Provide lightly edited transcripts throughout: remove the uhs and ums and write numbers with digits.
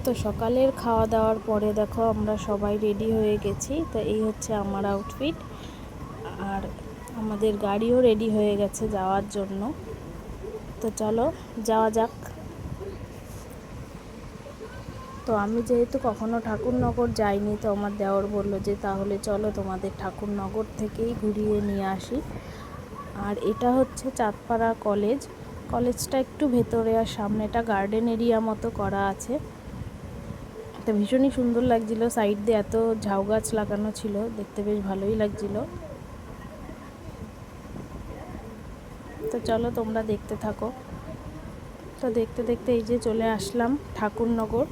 তো সকালের খাওয়া দাওয়ার পরে দেখো আমরা সবাই রেডি হয়ে গেছি। তো এই হচ্ছে আমার আউটফিট, আর আমাদের গাড়িও রেডি হয়ে গেছে যাওয়ার জন্য। তো চলো যাওয়া যাক। তো আমি যেহেতু কখনো ঠাকুরনগর যাইনি, তো আমার দেওর বলল যে তাহলে চলো তোমাদের ঠাকুরনগর থেকেই ঘুরিয়ে নিয়ে আসি। আর এটা হচ্ছে চাঁদপাড়া কলেজ। কলেজটা একটু ভেতরে, আর সামনেটা গার্ডেন এরিয়া মতো করা আছে। তো ভীষণই সুন্দর লাগছিল, সাইড দিয়ে এত ঝাউ গাছ লাগানো ছিল, দেখতে বেশ ভালোই লাগছিল। তো চলো তোমরা দেখতে থাকো। তো দেখতে দেখতে এই যে চলে আসলাম ঠাকুরনগর।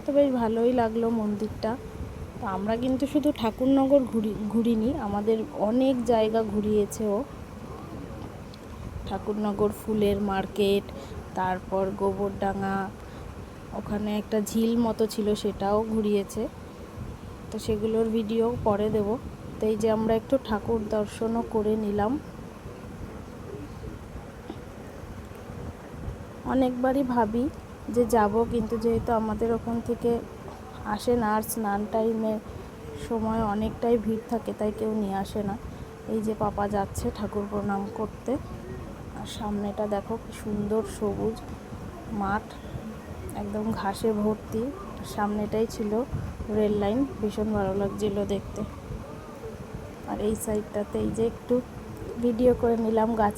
তো বেশ ভালোই লাগলো মন্দিরটা। তো আমরা কিন্তু শুধু ঠাকুরনগর ঘুরিনি, আমাদের অনেক জায়গা ঘুরিয়েছে ও। ঠাকুরনগর ফুলের মার্কেট, তারপর গোবরডাঙ্গা, ওখানে একটা ঝিল মতো ছিল সেটাও ঘুরিয়েছে। তো সেগুলোর ভিডিও পরে দেব। তো এই যে আমরা একটু ঠাকুর দর্শনও করে নিলাম। অনেকবারই ভাবি যে যাব, কিন্তু যেহেতু আমাদের ওখান থেকে আসে না, আর স্নান টাইমের সময় অনেকটাই ভিড় থাকে, তাই কেউ নিয়ে আসে না। এই যে পাপা যাচ্ছে ঠাকুর প্রণাম করতে। আর সামনেটা দেখো কি সুন্দর সবুজ মাঠ, একদম ঘাসে ভর্তি। সামনেটাই ছিল রেল লাইন, ভীষণ ভালো লাগছিল দেখতে। আর এই সাইডটাতে এই যে একটু ভিডিও করে নিলাম গাছ।